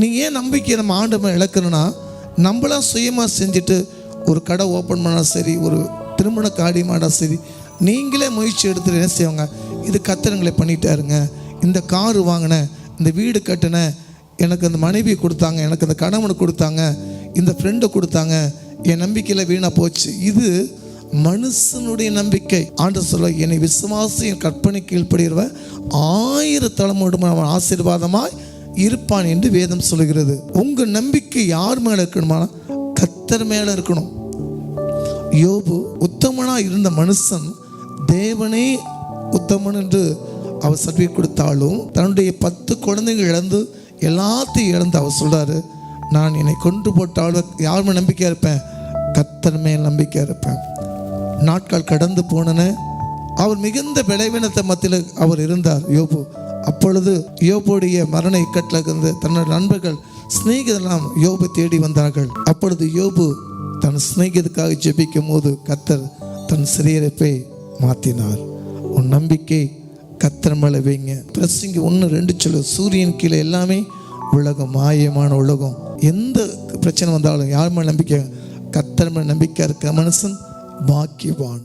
நீ ஏன் நம்பிக்கையை நம்ம ஆண்டவன் இழக்கணும்னா, நம்மளாம் சுயமாக செஞ்சுட்டு ஒரு கடை ஓப்பன் பண்ணால் சரி, ஒரு திருமண காரியமானா சரி, நீங்களே முயற்சி எடுத்துட்டு என்ன செய்வாங்க, இது கத்தனங்களை பண்ணிட்டாருங்க, இந்த காரு வாங்கினேன், இந்த வீடு கட்டினேன், எனக்கு அந்த மனைவி கொடுத்தாங்க, எனக்கு அந்த கணவனை கொடுத்தாங்க, இந்த ஃப்ரெண்டை கொடுத்தாங்க, என் நம்பிக்கையில் வீணாக போச்சு. இது மனுஷனுடைய நம்பிக்கை. ஆண்டவர் சொல்ல, என்னை விசுவாசி என் கற்பனை கீழ்ப்படுகிறவன் 1000 தலைமுறை அவன் ஆசீர்வாதமாய் இருப்பான் என்று வேதம் சொல்கிறது. உங்கள் நம்பிக்கை யார் மேலே இருக்கணுமா? கர்த்தர் மேலே இருக்கணும். யோபு உத்தமனாக இருந்த மனுஷன் தேவனே உத்தமன் என்று அவர் சர்டிஃபிகேட் கொடுத்தாலும் தன்னுடைய 10 குழந்தைகள் இழந்து எல்லாத்தையும் இழந்து அவர் சொல்கிறாரு, நான் என்னை கொண்டு போட்டாலும் யார் மேல் நம்பிக்கையாக இருப்பேன்? கர்த்தர் மேல் நம்பிக்கையாக இருப்பேன். நாட்கள் கடந்து போனன. அவர் மிகுந்த விளைவினத்தை மத்தியில் அவர் இருந்தார் யோபு. அப்பொழுது யோபுடைய மரண இக்கட்டில் இருந்து தன்னோட நண்பர்கள் சிநேகிதெல்லாம் யோபு தேடி வந்தார்கள். அப்பொழுது யோபு தன் சிநேகிதத்துக்காக ஜெபிக்கும் போது கர்த்தர் தன் சிறையிருப்பை மாற்றினார். உன் நம்பிக்கை கர்த்தர் மேலே வைங்க. பிரசங்கி 1:2 சொல்லு, சூரியன் கீழே எல்லாமே உலகம், மாயமான உலகம். எந்த பிரச்சனை வந்தாலும் யார் மேலே நம்பிக்கை? கர்த்தர் மேலே நம்பிக்கை இருக்க மனுஷன் பாக்கியவான்.